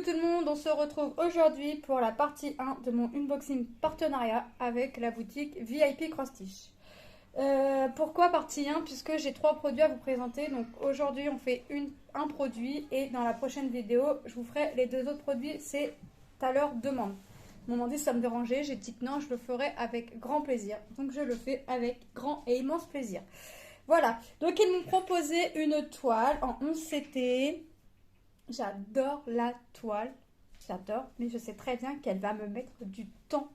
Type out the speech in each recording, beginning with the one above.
tout le monde, on se retrouve aujourd'hui pour la partie 1 de mon unboxing partenariat avec la boutique VIP Cross Stitch. Pourquoi partie 1? Puisque j'ai 3 produits à vous présenter. Donc aujourd'hui on fait un produit et dans la prochaine vidéo je vous ferai les 2 autres produits, c'est à leur demande. Ils m'ont dit si ça me dérangeait, j'ai dit que non, je le ferai avec grand plaisir. Donc je le fais avec grand et immense plaisir. Voilà, donc ils m'ont proposé une toile en 11 CT. J'adore la toile, j'adore, mais je sais très bien qu'elle va me mettre du temps.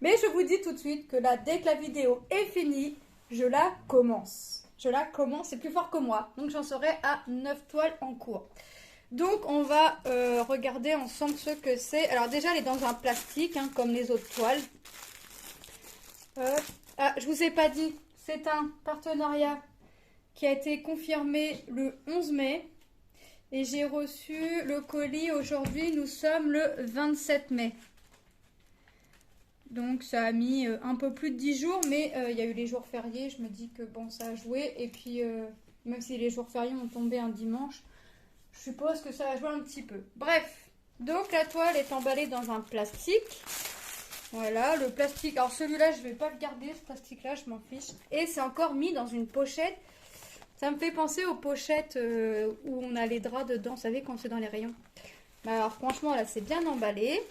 Mais je vous dis tout de suite que là, dès que la vidéo est finie, je la commence. C'est plus fort que moi, donc j'en serai à 9 toiles en cours. Donc on va regarder ensemble ce que c'est. Alors déjà, elle est dans un plastique, hein, comme les autres toiles. Je vous ai pas dit, c'est un partenariat qui a été confirmé le 11 mai. Et j'ai reçu le colis aujourd'hui, nous sommes le 27 mai. Donc ça a mis un peu plus de 10 jours, mais il y a eu les jours fériés. Je me dis que bon, ça a joué. Et puis, même si les jours fériés ont tombé un dimanche, je suppose que ça a joué un petit peu. Bref, donc la toile est emballée dans un plastique. Voilà, le plastique. Alors celui-là, je ne vais pas le garder, ce plastique-là, je m'en fiche. Et c'est encore mis dans une pochette. Ça me fait penser aux pochettes où on a les draps dedans, vous savez, quand c'est dans les rayons. Alors franchement, là, c'est bien emballé.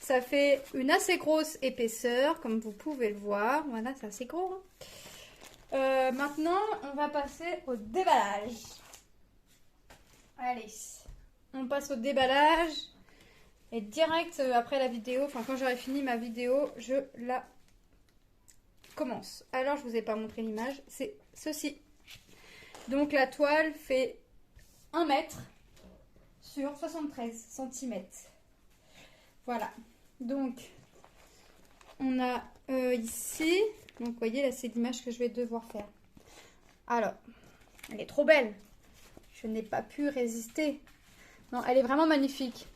Ça fait une assez grosse épaisseur, comme vous pouvez le voir. Voilà, c'est assez gros. Hein. Maintenant, on va passer au déballage. Allez, on passe au déballage. Et direct après la vidéo, enfin quand j'aurai fini ma vidéo, je la commence. Alors, je ne vous ai pas montré l'image, c'est ceci. Donc la toile fait 1 mètre sur 73 cm. Voilà. Donc on a ici, donc vous voyez là c'est l'image que je vais devoir faire. Alors, elle est trop belle. Je n'ai pas pu résister. Non, elle est vraiment magnifique.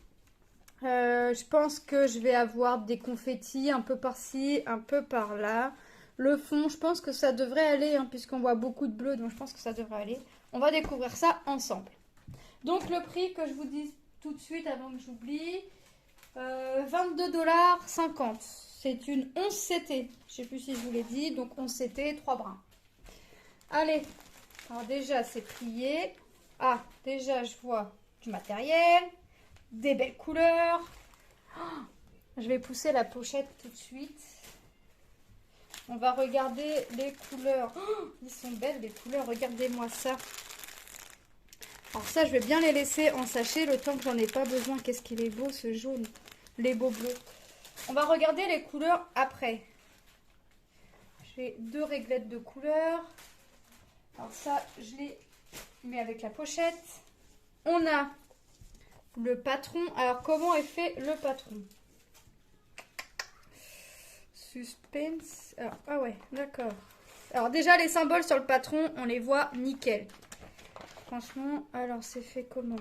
Je pense que je vais avoir des confettis un peu par-ci, un peu par-là. Le fond, je pense que ça devrait aller, hein, puisqu'on voit beaucoup de bleu, donc je pense que ça devrait aller. On va découvrir ça ensemble. Donc le prix que je vous dis tout de suite avant que j'oublie, 22,50 $. C'est une 11 CT. Je ne sais plus si je vous l'ai dit, donc 11 CT, 3 brins. Allez, alors déjà c'est plié. Ah, déjà je vois du matériel, des belles couleurs. Oh, je vais pousser la pochette tout de suite. On va regarder les couleurs. Oh, ils sont belles les couleurs, regardez-moi ça. Alors ça, je vais bien les laisser en sachet le temps que j'en ai pas besoin. Qu'est-ce qu'il est beau ce jaune, les beaux bleus. On va regarder les couleurs après. J'ai 2 réglettes de couleurs. Alors ça, je les mets avec la pochette. On a le patron. Alors comment est fait le patron? Suspense. Alors, ah ouais, d'accord. Alors déjà, les symboles sur le patron, on les voit nickel. Franchement, alors c'est fait comment?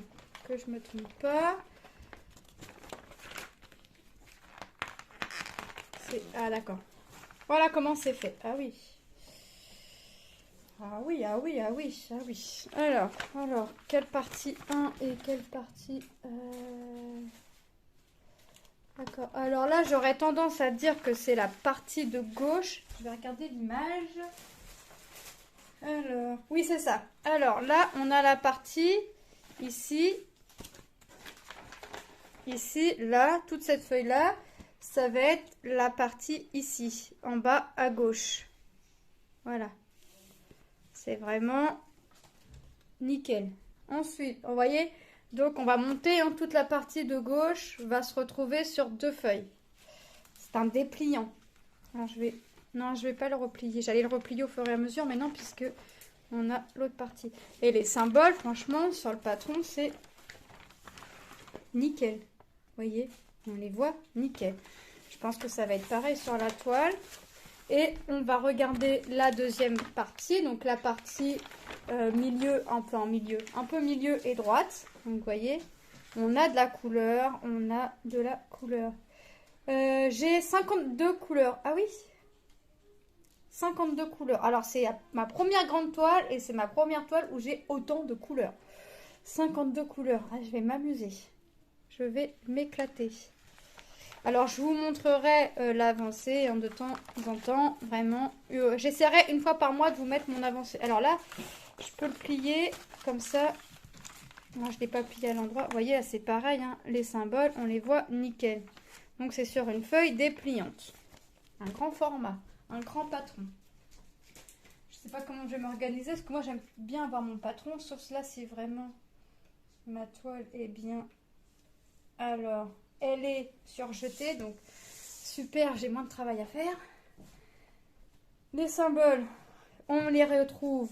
Que je me trompe pas. Ah d'accord. Voilà comment c'est fait. Ah oui. Ah oui, ah oui, ah oui, ah oui. Alors, quelle partie 1 et quelle partie... D'accord. Alors là, j'aurais tendance à dire que c'est la partie de gauche. Je vais regarder l'image. Alors, oui, c'est ça. Alors là, on a la partie ici. Ici, là, toute cette feuille-là, ça va être la partie ici, en bas à gauche. Voilà. C'est vraiment nickel. Ensuite, vous voyez... Donc, on va monter, hein, toute la partie de gauche va se retrouver sur 2 feuilles. C'est un dépliant. Alors, non, je vais pas le replier. J'allais le replier au fur et à mesure, mais non, puisque on a l'autre partie. Et les symboles, franchement, sur le patron, c'est nickel. Vous voyez, on les voit nickel. Je pense que ça va être pareil sur la toile. Et on va regarder la deuxième partie, donc la partie milieu, un peu milieu et droite. Donc vous voyez, on a de la couleur, j'ai 52 couleurs. Ah oui, 52 couleurs. Alors c'est ma première grande toile et c'est ma première toile où j'ai autant de couleurs. 52 couleurs. Ah, je vais m'amuser. Je vais m'éclater. Alors, je vous montrerai l'avancée de temps en temps. Vraiment. J'essaierai une fois par mois de vous mettre mon avancée. Alors là, je peux le plier comme ça. Moi, je ne l'ai pas plié à l'endroit. Vous voyez, là, c'est pareil. Hein. Les symboles, on les voit nickel. Donc, c'est sur une feuille dépliante. Un grand format. Un grand patron. Je sais pas comment je vais m'organiser. Parce que moi, j'aime bien avoir mon patron. Sauf cela, si vraiment ma toile est bien... Alors, elle est surjetée. Donc, super, j'ai moins de travail à faire. Les symboles, on les retrouve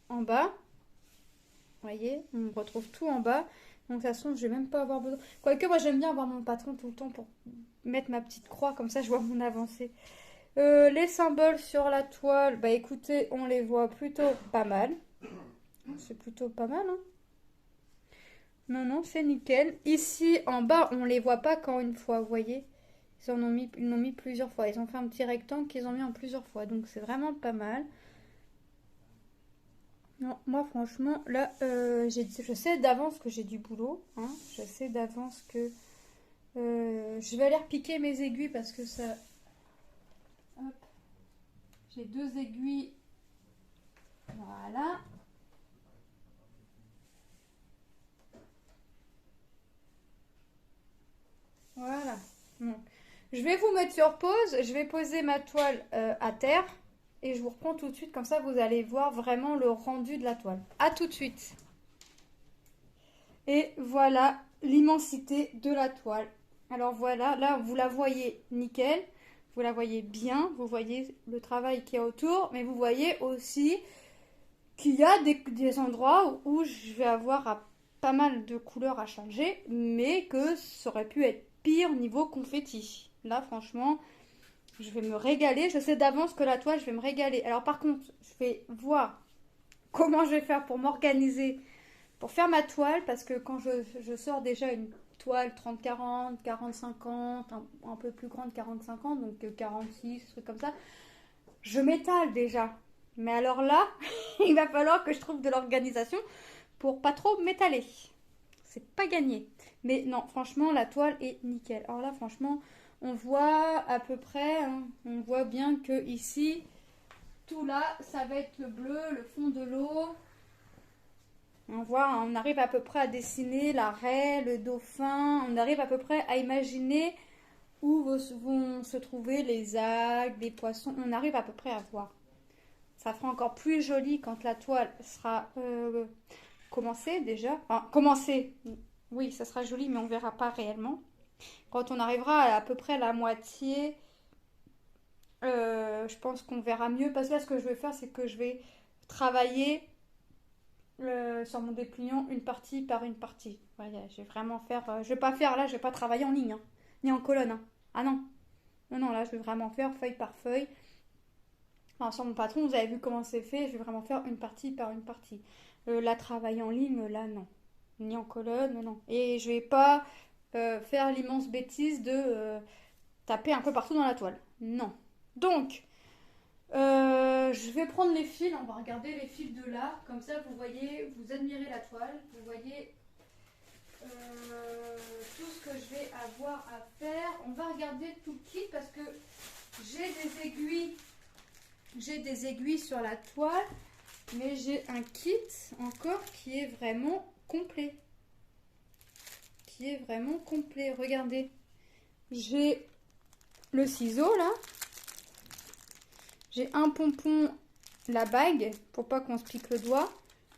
en bas. Vous voyez, on retrouve tout en bas. Donc, de toute façon, je vais même pas avoir besoin. Quoique, moi, j'aime bien avoir mon patron tout le temps pour mettre ma petite croix. Comme ça, je vois mon avancée. Les symboles sur la toile, bah écoutez, on les voit plutôt pas mal. C'est plutôt pas mal, hein. Non, non, c'est nickel. Ici, en bas, on les voit pas qu'en une fois, vous voyez. Ils l'ont mis plusieurs fois. Ils ont fait un petit rectangle qu'ils ont mis en plusieurs fois. Donc, c'est vraiment pas mal. Non, moi, franchement, là, je sais d'avance que j'ai du boulot. Hein. Je sais d'avance que je vais aller repiquer mes aiguilles parce que ça... Hop. J'ai 2 aiguilles. Voilà. Voilà. Donc, je vais vous mettre sur pause. Je vais poser ma toile à terre. Et je vous reprends tout de suite. Comme ça, vous allez voir vraiment le rendu de la toile. À tout de suite. Et voilà l'immensité de la toile. Alors voilà, là, vous la voyez nickel. Vous la voyez bien. Vous voyez le travail qu'il y a autour. Mais vous voyez aussi qu'il y a des endroits où je vais avoir pas mal de couleurs à changer. Mais que ça aurait pu être pire niveau confetti. Là, franchement, je vais me régaler. Je sais d'avance que la toile, je vais me régaler. Alors, par contre, je vais voir comment je vais faire pour m'organiser pour faire ma toile. Parce que quand je sors déjà une toile 30-40, 40-50, un peu plus grande 40-50, donc 46, trucs comme ça, je m'étale déjà. Mais alors là, il va falloir que je trouve de l'organisation pour pas trop m'étaler. C'est pas gagné. Mais non, franchement, la toile est nickel. Alors là, franchement, on voit à peu près, hein, on voit bien que ici, tout là, ça va être le bleu, le fond de l'eau. On voit, on arrive à peu près à dessiner la raie, le dauphin. On arrive à peu près à imaginer où vont se trouver les algues, les poissons. On arrive à peu près à voir. Ça fera encore plus joli quand la toile sera commencée déjà. Enfin, commencée, oui, ça sera joli, mais on verra pas réellement. Quand on arrivera à peu près la moitié, je pense qu'on verra mieux. Parce que là, ce que je vais faire, c'est que je vais travailler sur mon dépliant une partie par une partie. Voilà, je vais vraiment faire... je vais pas faire là, je vais pas travailler en ligne, hein, ni en colonne. Hein. Ah non. Non, non, là, je vais vraiment faire feuille par feuille. Enfin, sur mon patron, vous avez vu comment c'est fait. Je vais vraiment faire une partie par une partie. La travail en ligne, là, non. Ni en colonne, non. Et je vais pas faire l'immense bêtise de taper un peu partout dans la toile. Non. Donc, je vais prendre les fils. On va regarder les fils de là. Comme ça, vous voyez, vous admirez la toile. Vous voyez tout ce que je vais avoir à faire. On va regarder tout le kit parce que j'ai des aiguilles. J'ai des aiguilles sur la toile, mais j'ai un kit encore qui est vraiment complet. Qui est vraiment complet. Regardez. J'ai le ciseau là. J'ai un pompon, la bague, pour pas qu'on se pique le doigt.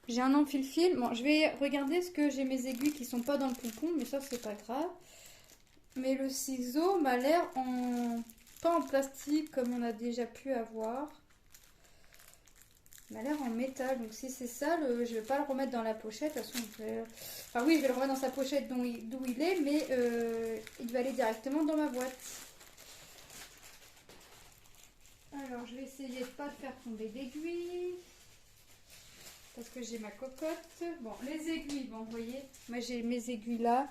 J'ai un enfile-fil. Bon, je vais regarder ce que j'ai mes aiguilles qui sont pas dans le pompon, mais ça c'est pas grave. Mais le ciseau m'a l'air pas en plastique comme on a déjà pu avoir. Il m'a l'air en métal, donc si c'est ça, je vais pas le remettre dans la pochette. De toute façon, enfin oui, je vais le remettre dans sa pochette d'où il est, mais il va aller directement dans ma boîte. Alors, je vais essayer de pas faire tomber d'aiguilles. Parce que j'ai ma cocotte. Bon, les aiguilles, bon, vous voyez, moi j'ai mes aiguilles là.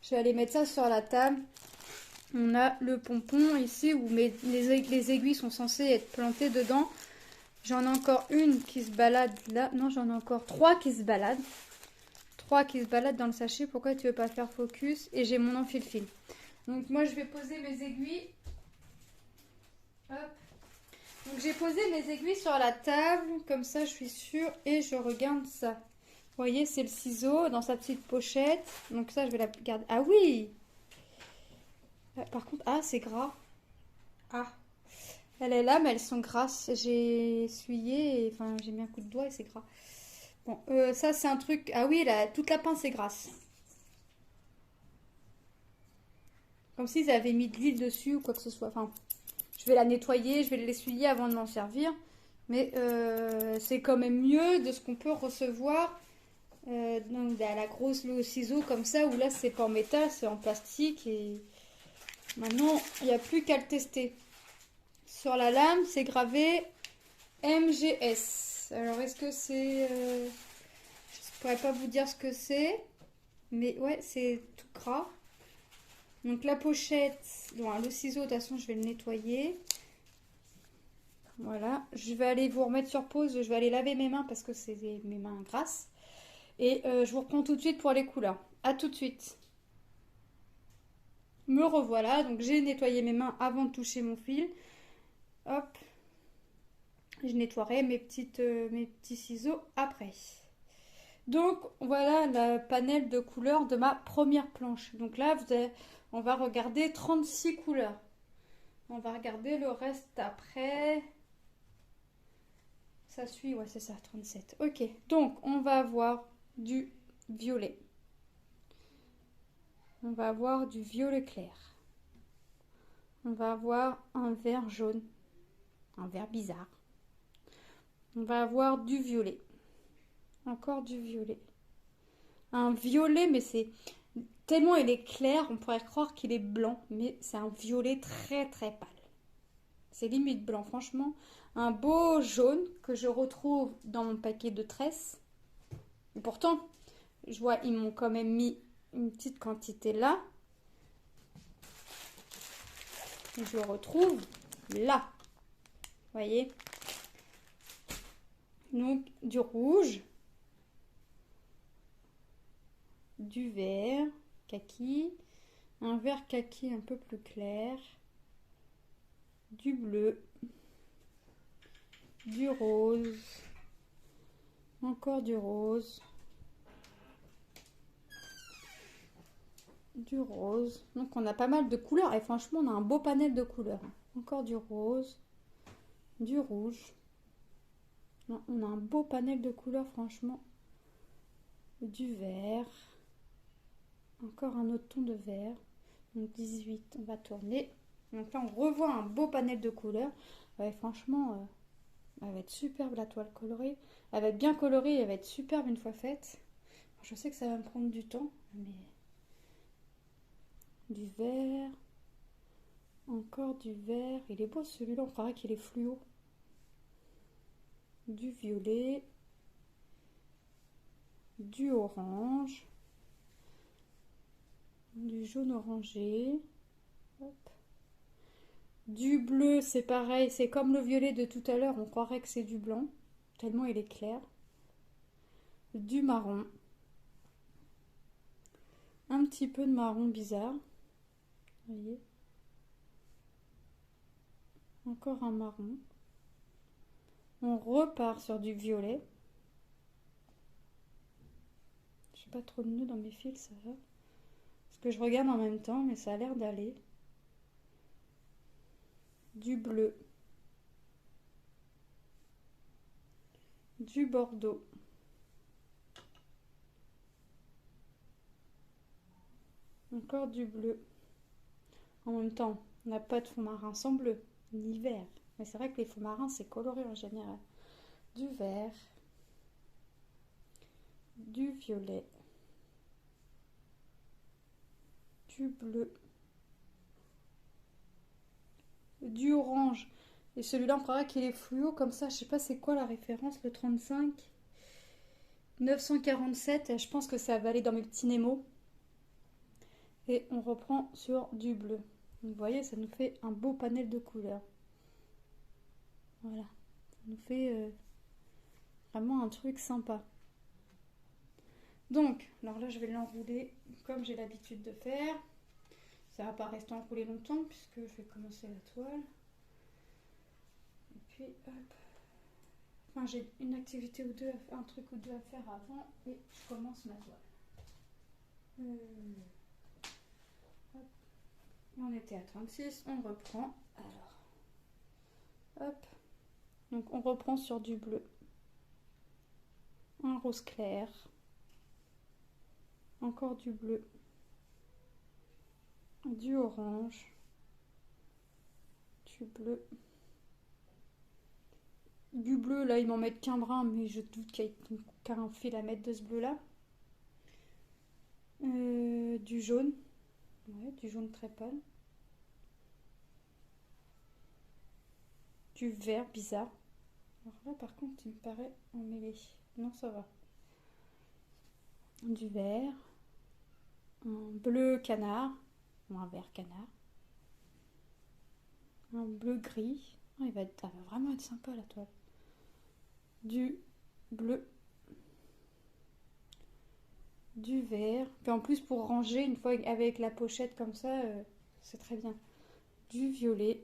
Je vais aller mettre ça sur la table. On a le pompon ici où les aiguilles sont censées être plantées dedans. J'en ai encore une qui se balade là. Non, j'en ai encore 3 qui se baladent. 3 qui se baladent dans le sachet. Pourquoi tu veux pas faire focus? Et j'ai mon enfile-fil. Donc moi, je vais poser mes aiguilles. Hop. Donc j'ai posé mes aiguilles sur la table. Comme ça, je suis sûre. Et je regarde ça. Vous voyez, c'est le ciseau dans sa petite pochette. Donc ça, je vais la garder. Ah oui! Par contre, ah, c'est gras. Ah. Elle est là, mais elles sont grasses. J'ai essuyé, enfin j'ai mis un coup de doigt et c'est gras. Bon, ça c'est un truc. Ah oui, là, toute la pince est grasse. Comme s'ils avaient mis de l'huile dessus ou quoi que ce soit. Enfin, je vais la nettoyer, je vais l'essuyer avant de m'en servir. Mais c'est quand même mieux de ce qu'on peut recevoir donc, à la grosse le ciseau comme ça, où là c'est pas en métal, c'est en plastique. Et maintenant, il n'y a plus qu'à le tester. Sur la lame, c'est gravé MGS. Alors, est-ce que c'est... je ne pourrais pas vous dire ce que c'est. Mais ouais, c'est tout gras. Donc, la pochette... Bon, le ciseau, de toute façon, je vais le nettoyer. Voilà. Je vais aller vous remettre sur pause. Je vais aller laver mes mains parce que c'est mes mains grasses. Et je vous reprends tout de suite pour les couleurs. À tout de suite. Me revoilà. Donc, j'ai nettoyé mes mains avant de toucher mon fil. Hop. Je nettoierai mes petits ciseaux après. Donc voilà le panel de couleurs de ma première planche. Donc là, on va regarder 36 couleurs. On va regarder le reste après. Ça suit, ouais c'est ça, 37. Ok, donc on va avoir du violet. On va avoir du violet clair. On va avoir un vert jaune. Un vert bizarre. On va avoir du violet. Encore du violet. Un violet, mais c'est tellement il est clair, on pourrait croire qu'il est blanc, mais c'est un violet très très pâle. C'est limite blanc, franchement. Un beau jaune que je retrouve dans mon paquet de tresses. Et pourtant, je vois, ils m'ont quand même mis une petite quantité là. Et je le retrouve là. Vous voyez? Donc, du rouge. Du vert, kaki, un vert kaki un peu plus clair, du bleu, du rose, encore du rose, du rose. Donc on a pas mal de couleurs et franchement on a un beau panel de couleurs. Encore du rose, du rouge. Non, on a un beau panel de couleurs franchement. Du vert. Encore un autre ton de vert. Donc 18, on va tourner. Donc là, on revoit un beau panel de couleurs. Ouais, franchement, elle va être superbe la toile colorée. Elle va être bien colorée, elle va être superbe une fois faite. Je sais que ça va me prendre du temps, mais... Du vert. Encore du vert. Il est beau celui-là, on croirait qu'il est fluo. Du violet. Du orange. Du jaune orangé. Hop. Du bleu, c'est pareil, c'est comme le violet de tout à l'heure, on croirait que c'est du blanc, tellement il est clair. Du marron. Un petit peu de marron bizarre. Vous voyez? Encore un marron. On repart sur du violet. J'ai pas trop de nœuds dans mes fils, ça va. Parce que je regarde en même temps, mais ça a l'air d'aller. Du bleu. Du bordeaux. Encore du bleu. En même temps, on n'a pas de fond marin sans bleu, ni vert. Mais c'est vrai que les fonds marins, c'est coloré en général. Du vert. Du violet. Du bleu. Du orange. Et celui-là, on croirait qu'il est fluo comme ça. Je sais pas c'est quoi la référence, le 35. 947. Je pense que ça va aller dans mes petits Nemo. Et on reprend sur du bleu. Vous voyez, ça nous fait un beau panel de couleurs. Voilà. Ça nous fait vraiment un truc sympa. Donc, alors là, je vais l'enrouler comme j'ai l'habitude de faire. Ça va pas rester enroulé longtemps puisque je vais commencer la toile. Et puis, hop. Enfin, j'ai une activité ou deux, un truc ou deux à faire avant et je commence ma toile. Hop. On était à 36, on reprend. Alors, hop. Donc, on reprend sur du bleu. Un rose clair. Encore du bleu. Du orange. Du bleu. Du bleu, là, ils m'en mettent qu'un brin, mais je doute qu'il y ait qu'un fil à mettre de ce bleu-là. Du jaune. Ouais, du jaune très pâle. Du vert bizarre. Alors là, par contre, il me paraît emmêlé. Non, ça va. Du vert. Un bleu canard. Ou un vert canard. Un bleu gris. Oh, ça va vraiment être sympa, la toile. Du bleu. Du vert. Puis en plus, pour ranger, une fois avec la pochette comme ça, c'est très bien. Du violet.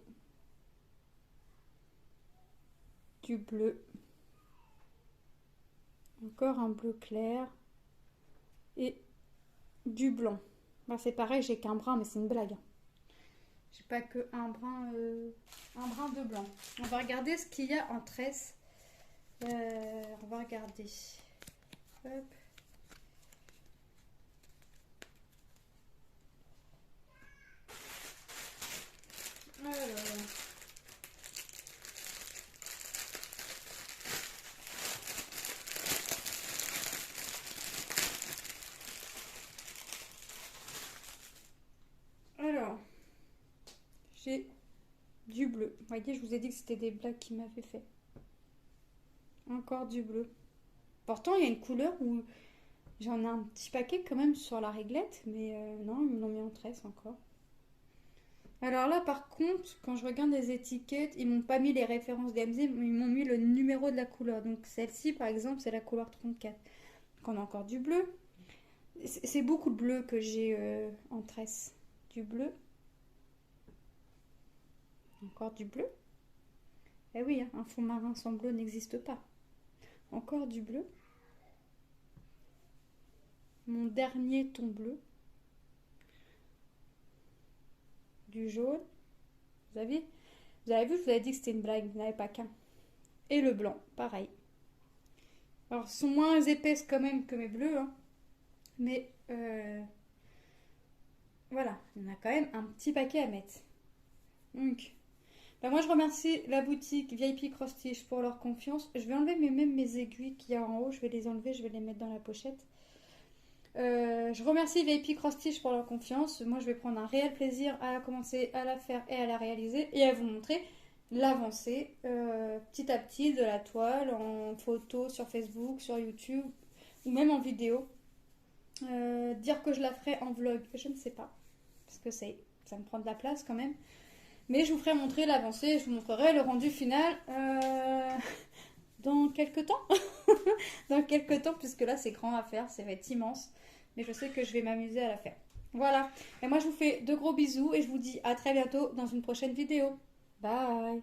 Du bleu. Encore un bleu clair. Et du blanc. Ben, c'est pareil, j'ai qu'un brin, mais c'est une blague. J'ai pas que un brin de blanc. On va regarder ce qu'il y a en tresse. On va regarder. Hop. Alors, j'ai du bleu. Vous voyez, je vous ai dit que c'était des blagues qui m'avaient fait. Encore du bleu. Pourtant, il y a une couleur où j'en ai un petit paquet quand même sur la réglette, mais non, ils me l'ont mis en tresse encore. Alors là, par contre, quand je regarde les étiquettes, ils m'ont pas mis les références DMZ, mais ils m'ont mis le numéro de la couleur. Donc celle-ci, par exemple, c'est la couleur 34. Donc on a encore du bleu. C'est beaucoup de bleu que j'ai en tresse. Du bleu. Encore du bleu. Eh oui, hein, un fond marin sans bleu n'existe pas. Encore du bleu. Mon dernier ton bleu. Du jaune. Vous avez vu, je vous avais dit que c'était une blague, vous n'avez pas qu'un. Et le blanc, pareil. Alors, ils sont moins épaisses quand même que mes bleus, hein. Mais voilà, il y en a quand même un petit paquet à mettre. Donc, ben moi je remercie la boutique VIP Cross Stitch pour leur confiance. Je vais enlever même mes aiguilles qu'il y a en haut, je vais les enlever, je vais les mettre dans la pochette. Je remercie VIP Cross Stitch pour leur confiance. Moi je vais prendre un réel plaisir à commencer à la faire et à la réaliser et à vous montrer l'avancée petit à petit de la toile en photo sur Facebook, sur YouTube ou même en vidéo. Dire que je la ferai en vlog, je ne sais pas, parce que ça me prend de la place quand même. Mais je vous ferai montrer l'avancée, je vous montrerai le rendu final dans quelques temps. Dans quelques temps, puisque là c'est grand à faire, ça va être immense. Mais je sais que je vais m'amuser à la faire. Voilà, et moi je vous fais de gros bisous et je vous dis à très bientôt dans une prochaine vidéo. Bye!